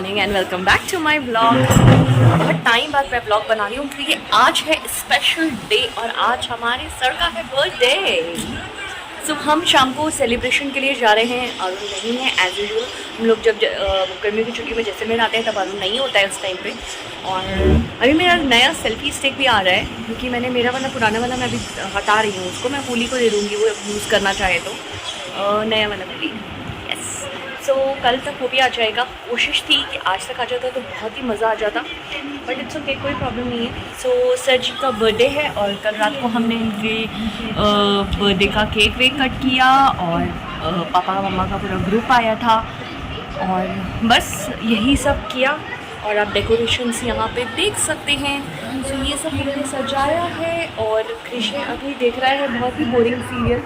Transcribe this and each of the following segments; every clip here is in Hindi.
Morning and welcome back to my vlog. बहुत टाइम बाद मैं व्लॉग बना रही हूँ क्योंकि आज है स्पेशल डे और आज हमारे सर का है बर्थडे। सो हम शाम को सेलिब्रेशन के लिए जा रहे हैं। अरुण नहीं है एज यूजुअल। हम लोग जब गर्मियों की छुट्टी में जैसे में आते हैं तब अरुण नहीं होता है उस टाइम पे। और अभी मेरा नया सेल्फी स्टिक भी आ रहा है क्योंकि मैंने मेरा वाला पुराना वाला मैं अभी हटा रही हूँ उसको। मैं होली को दे दूँगी वो यूज़ करना चाहे तो। नया वाला मैं भी यस। सो कल तक वो भी आ जाएगा। कोशिश थी कि आज तक आ जाता तो बहुत ही मज़ा आ जाता, बट इट्स ओके, कोई प्रॉब्लम नहीं है। सो सर जी का बर्थडे है और कल रात को हमने इनके बर्थडे का केक वेक कट किया और पापा मम्मा का पूरा ग्रुप आया था और बस यही सब किया। और आप डेकोरेशंस यहाँ पे देख सकते हैं। सो ये सब हमने सजाया है और कृष्ण अभी देख रहा है बहुत ही बोरिंग सीरियल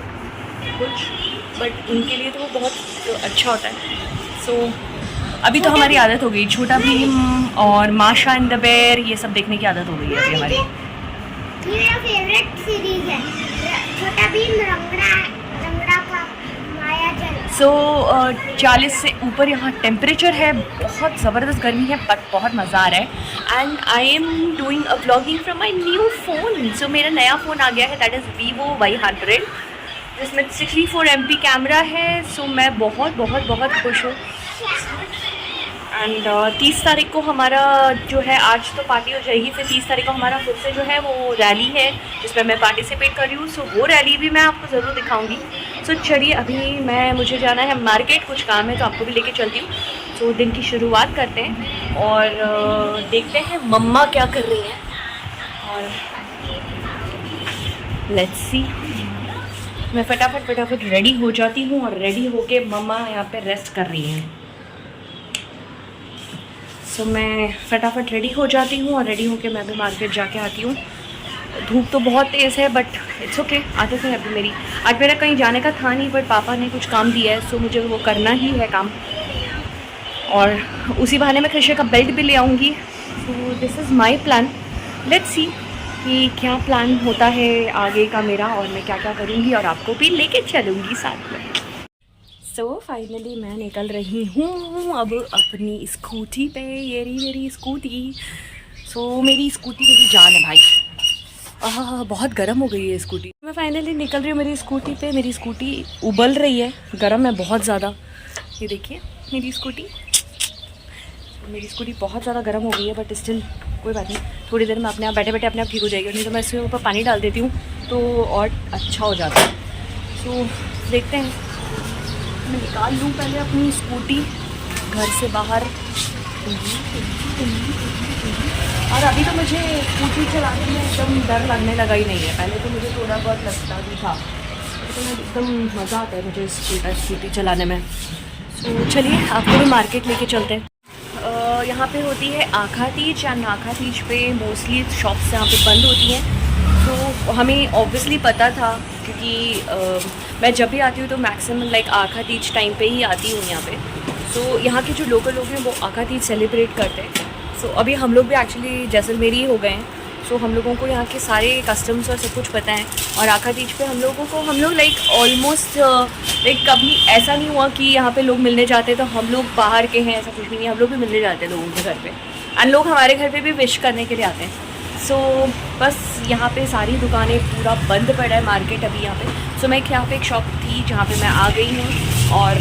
कुछ, बट उनके लिए तो वो बहुत अच्छा होता है। सो अभी तो हमारी आदत हो गई छोटा भीम और माशा एंड द बेयर ये सब देखने की आदत हो गई है अभी हमारी। मेरा फेवरेट सीरीज है छोटा भीम, रंगड़ा का मायाजाल। सो 40 से ऊपर यहाँ टेम्परेचर है, बहुत ज़बरदस्त गर्मी है बट बहुत मज़ा आ रहा है। And I am doing a vlogging from my new phone. So मेरा नया फ़ोन आ गया है, दैट इज़ Vivo Y100 जिसमें 64 MP कैमरा है। सो मैं बहुत बहुत बहुत खुश हूँ। एंड 30 तारीख को हमारा जो है, आज तो पार्टी हो जाएगी, फिर 30 तारीख को हमारा खुद से जो है वो रैली है जिसमें मैं पार्टिसिपेट कर रही हूँ। सो वो रैली भी मैं आपको ज़रूर दिखाऊंगी। सो चलिए अभी मुझे जाना है मार्केट, कुछ काम है तो आपको भी लेके चलती हूँ। सो दिन की शुरुआत करते हैं और देखते हैं मम्मा क्या कर रही हैं और लेट्स सी। मैं फटाफट रेडी हो जाती हूँ और रेडी होके मम्मा यहाँ पे रेस्ट कर रही हैं। सो मैं फटाफट रेडी हो जाती हूँ और रेडी होके मैं भी मार्केट जाके आती हूँ। धूप तो बहुत तेज़ है बट इट्स ओके, आदत है अभी मेरी। आज मेरा कहीं जाने का था नहीं बट पापा ने कुछ काम दिया है, सो मुझे वो करना ही है काम। और उसी बहाने मैं कृष्ण का बेल्ट भी ले आऊँगी। So this is my plan. Let's see कि क्या प्लान होता है आगे का मेरा और मैं क्या क्या करूँगी और आपको भी लेके चलूँगी साथ में। सो फाइनली मैं निकल रही हूँ अब अपनी स्कूटी पे। ये रही मेरी स्कूटी। सो मेरी स्कूटी मेरी जान है भाई। बहुत गर्म हो गई है स्कूटी। मैं फाइनली निकल रही हूँ मेरी स्कूटी पे। मेरी स्कूटी उबल रही है, गर्म है बहुत ज़्यादा। ये देखिए मेरी स्कूटी बहुत ज़्यादा गर्म हो गई है बट स्टिल कोई बात नहीं, थोड़ी देर में अपने आप बैठे बैठे अपने आप ठीक हो जाएगी। नहीं तो मैं इसके ऊपर पानी डाल देती हूँ तो और अच्छा हो जाता है। सो देखते हैं, मैं निकाल लूँ पहले अपनी स्कूटी घर से बाहर। और अभी तो मुझे स्कूटी चलाने में एकदम डर लगने लगा ही नहीं है। पहले तो मुझे थोड़ा बहुत लगता भी था, तो मैं एकदम मज़ा आता है मुझे स्कूटी चलाने में। तो चलिए आपको भी मार्केट लेके चलते हैं। यहाँ पे होती है आखा तीज या नाखा तीज पे मोस्टली शॉप्स यहाँ पे बंद होती हैं। तो हमें ऑब्वियसली पता था क्योंकि मैं जब भी आती हूँ तो मैक्सिमम लाइक आखा तीज टाइम पे ही आती हूँ यहाँ पे। तो यहाँ के जो लोकल लोग हैं वो आखा तीज सेलिब्रेट करते हैं। सो अभी हम लोग भी एक्चुअली जैसलमेरी ही हो गए हैं। सो हम लोगों को यहाँ के सारे कस्टम्स और सब कुछ पता है। और आखा तीज पे हम लोग लाइक ऑलमोस्ट लाइक कभी ऐसा नहीं हुआ कि यहाँ पे लोग मिलने जाते तो हम लोग बाहर के हैं, ऐसा कुछ भी नहीं। हम लोग भी मिलने जाते हैं लोगों के घर पे एंड लोग हमारे घर पे भी विश करने के लिए आते हैं। सो बस यहाँ पे सारी दुकानें पूरा बंद पड़ा है मार्केट अभी यहाँ पे। सो मैं यहाँ पे एक शॉप थी जहाँ पे मैं आ गई हूँ और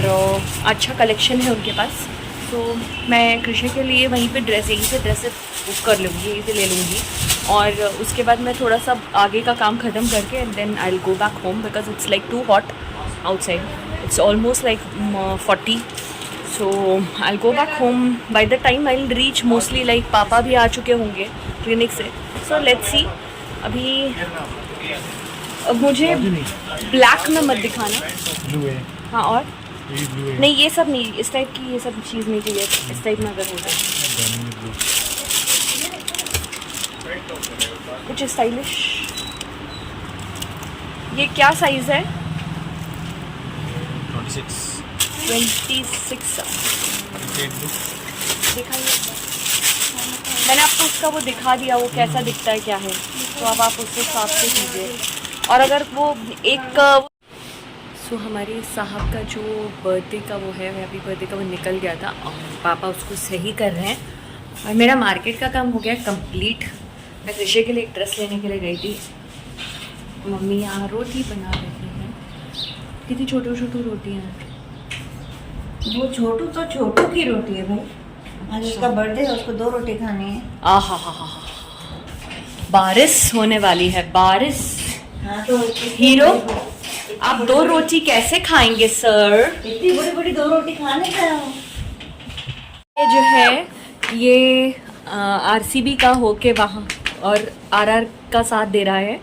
अच्छा कलेक्शन है उनके पास। तो मैं कृष्ण के लिए वहीं पे यहीं से ड्रेस बुक कर लूँगी, यहीं से ले लूँगी। और उसके बाद मैं थोड़ा सा आगे का काम ख़त्म करके and then I will go back home because it's like too hot outside. It's almost like 40। So I will go back home. By the time I will reach mostly like पापा भी आ चुके होंगे क्लिनिक से। So let's see. अभी मुझे ब्लैक में मत दिखाना। हाँ और नहीं ये सब नहीं, इस टाइप की ये सब चीज़ नहीं चाहिए। इस टाइप में अगर हो जाए कुछ स्टाइलिश। ये क्या साइज़ है? 26 दिखाइए। मैंने आपको उसका वो दिखा दिया, वो कैसा दिखता है क्या है, तो अब आप उसके हिसाब से कीजिए। और अगर वो एक सो हमारे साहब का जो बर्थडे का वो है, हैप्पी बर्थडे का वो निकल गया था और पापा उसको सही कर रहे हैं। और मेरा मार्केट का काम हो गया कंप्लीट। मैं कृषि के लिए एक ड्रेस लेने के लिए गई थी। मम्मी यहाँ रोटी बना रही हैं। कितनी छोटी छोटी रोटियाँ हैं। वो छोटू तो छोटू की रोटी है भाई। आज उसका बर्थडे है, उसको 2 रोटी खानी है। आहा हा हा, बारिश होने वाली है, बारिश। हाँ तो हीरो, आप 2 रोटी कैसे खाएंगे सर? इतनी बड़ी बड़ी 2 रोटी खाने का है। ये जो है ये आरसीबी का होके वहाँ और आरआर का साथ दे रहा है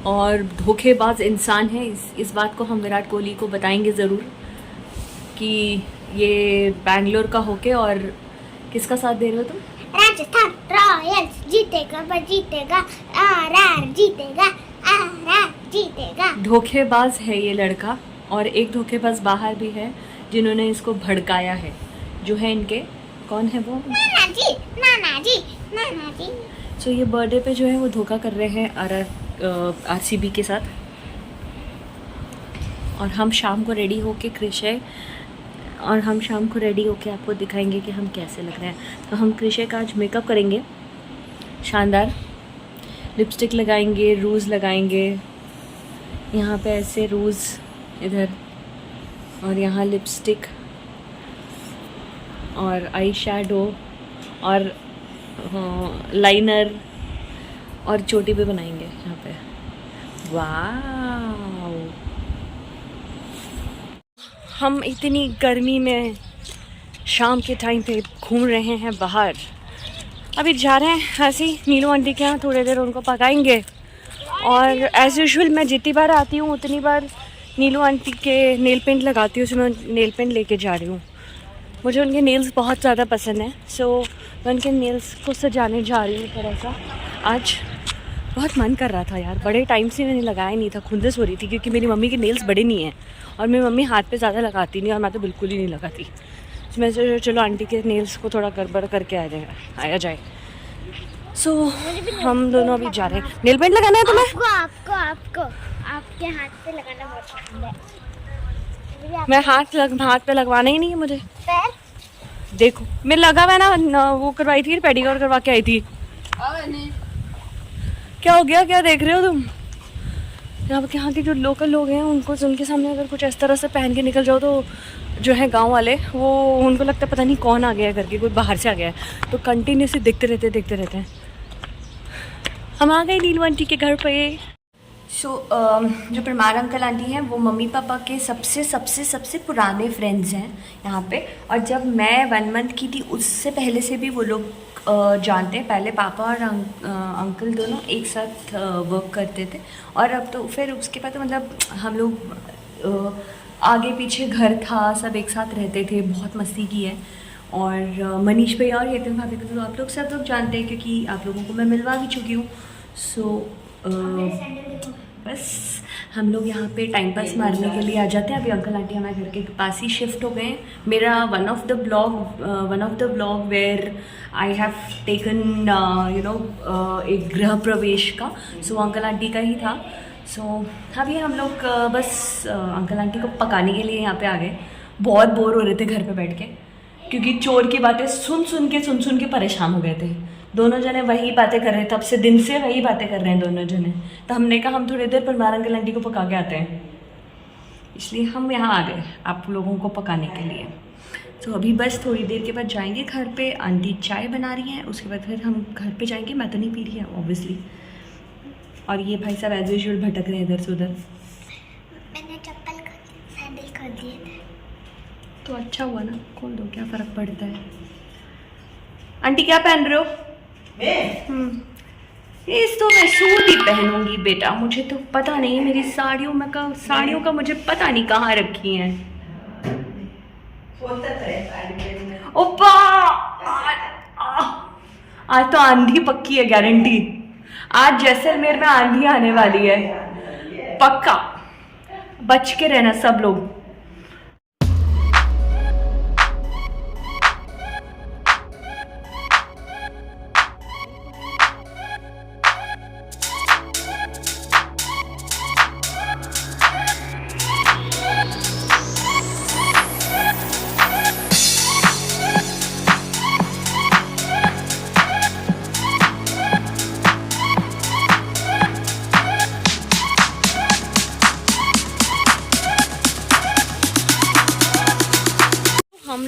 और धोखेबाज इंसान है। इस बात को हम विराट कोहली को बताएंगे ज़रूर कि ये बैंगलोर का होके और किसका साथ दे रहे हो तुम? राजस्थान रॉयल्स जीतेगा, बस जीतेगा, आरआर जीतेगा, आरआर जीतेगा। धोखेबाज है ये लड़का और एक धोखेबाज बाहर भी है जिन्होंने इसको भड़काया है, जो है इनके, कौन है वो? नाना जी, नाना जी, नाना जी। सो ये बर्थडे पे जो है वो धोखा कर रहे हैं आरसीबी के साथ। और हम शाम को रेडी होके कृषय और हम शाम को रेडी होके आपको दिखाएंगे कि हम कैसे लग रहे हैं। तो हम कृषय का आज मेकअप करेंगे शानदार, लिपस्टिक लगाएंगे, रूज़ लगाएंगे, यहाँ पे ऐसे रूज़ इधर और यहाँ लिपस्टिक और आई शैडो और लाइनर और चोटी भी बनाएंगे यहाँ पे। वाह, हम इतनी गर्मी में शाम के टाइम पे घूम रहे हैं बाहर। अभी जा रहे हैं ऐसे ही नीलू आंटी के यहाँ, थोड़ी देर उनको पकाएंगे। और एज़ यूजुअल मैं जितनी बार आती हूँ उतनी बार नीलू आंटी के नेल पेंट लगाती हूँ। सो मैं नेल पेंट लेके जा रही हूँ। मुझे उनके नेल्स बहुत ज़्यादा पसंद है, सो मैं उनके नेल्स को सजाने जा रही हूँ थोड़ा सा। आज बहुत मन कर रहा था यार, बड़े टाइम से मैंने लगाया नहीं था, खुंदस हो रही थी क्योंकि मेरी मम्मी के नेल्स बड़े नहीं हैं और मेरी मम्मी हाथ पे ज़्यादा लगाती नहीं और मैं तो बिल्कुल ही नहीं लगाती। तो मैं सोचा चलो आंटी के नेल्स को थोड़ा गड़बड़ करके आया जाए। सो हम दोनों अभी जा रहे हैं। नेल पेंट लगाना है तुम्हें? आपको आपके हाथ पे लगाना बहुत पसंद है। मैं हाथ पे लगवाना ही नहीं है मुझे। पैर देखो मैं लगा हुआ ना, वो करवाई थी, पेडिक्योर करवा के आई थी। क्या हो गया, क्या देख रहे हो तुम? यहाँ के जो लोकल लोग हैं उनके सामने अगर कुछ इस तरह से पहन के निकल जाओ तो जो है गांव वाले, वो उनको लगता है पता नहीं कौन आ गया है करके, कोई बाहर से आ गया है, तो कंटिन्यूसली देखते रहते हैं। हम आ गए नीलू आंटी के घर पे। सो जो परमार अंकल आंटी हैं वो मम्मी पापा के सबसे पुराने फ्रेंड्स हैं यहाँ पे। और जब मैं 1 मंथ की थी उससे पहले से भी वो लोग जानते हैं। पहले पापा और अंकल दोनों एक साथ वर्क करते थे और अब तो फिर उसके बाद तो मतलब हम लोग आगे पीछे घर था, सब एक साथ रहते थे, बहुत मस्ती की है। और मनीष भैया और हेतल भाभी को तो आप लोग सब लोग जानते हैं क्योंकि आप लोगों को मैं मिलवा भी चुकी हूँ। सो बस हम लोग यहाँ पे टाइम पास मारने के लिए आ जाते हैं। अभी अंकल आंटी हमारे घर के पास ही शिफ्ट हो गए हैं। मेरा one of the blog where I have taken एक गृह प्रवेश का, सो अंकल आंटी का ही था। सो अभी हम लोग बस अंकल आंटी को पकाने के लिए यहाँ पे आ गए। बहुत बोर हो रहे थे घर पे बैठ के क्योंकि चोर की बातें सुन के परेशान हो गए थे। दोनों जने वही बातें कर रहे हैं, तब से दिन से वही बातें कर रहे हैं दोनों जने। तो हमने कहा हम थोड़ी देर परमार अंकल आंटी को पका के आते हैं, इसलिए हम यहाँ आ गए आप लोगों को पकाने के लिए। तो अभी बस थोड़ी देर के बाद जाएंगे घर पे। आंटी चाय बना रही हैं, उसके बाद फिर हम घर पे जाएंगे। मैं तो नहीं पी रही है ऑब्वियसली। और ये भाई साहब एज यूजुअल भटक रहे हैं इधर से उधर। मैंने चप्पल सैंडल कर दिए थे तो अच्छा हुआ ना, खोल दो, क्या फ़र्क पड़ता है। आंटी क्या पहन रहे हो? इस तो मैं सूट ही पहनूंगी बेटा, मुझे तो पता नहीं, मेरी साड़ियों का मुझे पता नहीं कहाँ रखी हैं। ओपा आज तो आंधी पक्की है, गारंटी। आज जैसलमेर में आंधी आने वाली है पक्का, बच के रहना सब लोग।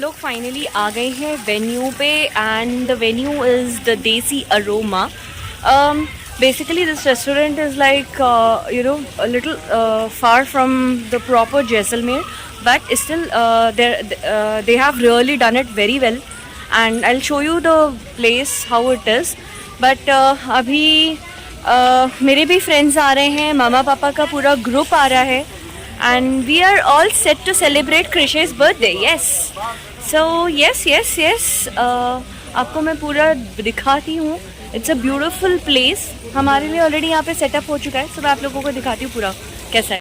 लोग फाइनली आ गए हैं वेन्यू पे and the venue is the देसी aroma. Basically this restaurant is like a little far from the proper Jaisalmer, but still they have really done it very well, and I'll show you the place how it is. But अभी मेरे भी friends आ रहे हैं, मामा पापा का पूरा group आ रहा है, and we are all set to celebrate Krishy's birthday. Yes, so yes, आपको मैं पूरा दिखाती हूँ. It's a beautiful place. हमारे लिए ऑलरेडी यहाँ पे सेटअप हो चुका है, तो मैं आप लोगों को दिखाती हूँ पूरा कैसा है.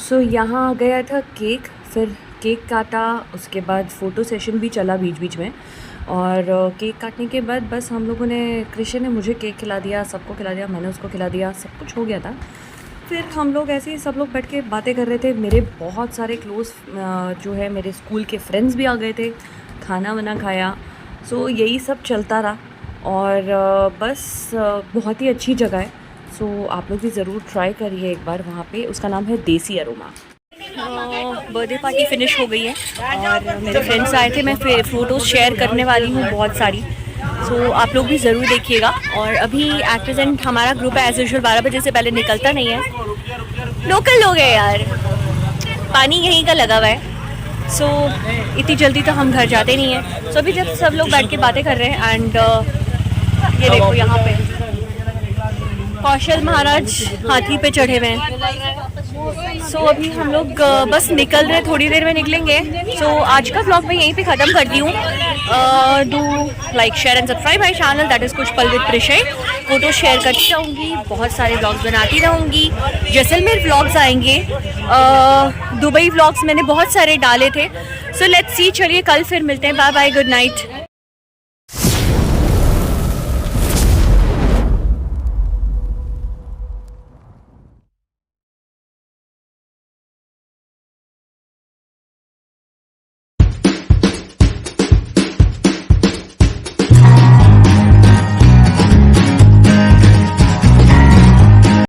सो यहाँ आ गया था केक, फिर केक काटा, उसके बाद फ़ोटो सेशन भी चला बीच बीच में. और केक काटने के बाद बस हम लोगों ने, कृष्ण ने मुझे केक खिला दिया, सबको खिला दिया, मैंने उसको खिला दिया, सब कुछ हो गया था. फिर हम लोग ऐसे ही सब लोग बैठ के बातें कर रहे थे. मेरे बहुत सारे क्लोज़ जो है मेरे स्कूल के फ्रेंड्स भी आ गए थे, खाना वाना खाया. सो यही सब चलता रहा. और बस बहुत ही अच्छी जगह है. सो आप लोग भी ज़रूर ट्राई करिए एक बार वहाँ पे. उसका नाम है देसी अरोमा. बर्थडे पार्टी फिनिश हो गई है और मेरे फ्रेंड्स आए थे. मैं फ़ोटोज़ शेयर करने वाली हूँ बहुत सारी. सो आप लोग भी ज़रूर देखिएगा. और अभी एट प्रेजेंट हमारा ग्रुप है एज यूजुअल 12 बजे से पहले निकलता नहीं है. लोकल लोग हैं यार, पानी यहीं का लगा हुआ है. सो इतनी जल्दी तो हम घर जाते नहीं हैं. सो अभी जब सब लोग बैठ के बातें कर रहे हैं एंड ये देखो यहाँ पे कौशल महाराज हाथी पे चढ़े हुए हैं. सो अभी हम लोग बस निकल रहे हैं, थोड़ी देर में निकलेंगे. सो आज का व्लॉग मैं यहीं पे ख़त्म करती हूँ. Do like share and subscribe my channel, that is कुछ पल विद कृषय. फ़ोटो शेयर करती रहूँगी, बहुत सारे व्लॉग्स बनाती रहूँगी. जैसलमेर व्लॉग्स आएंगे, दुबई व्लॉग्स मैंने बहुत सारे डाले थे. So let's see. चलिए कल फिर मिलते हैं. Bye bye, good night.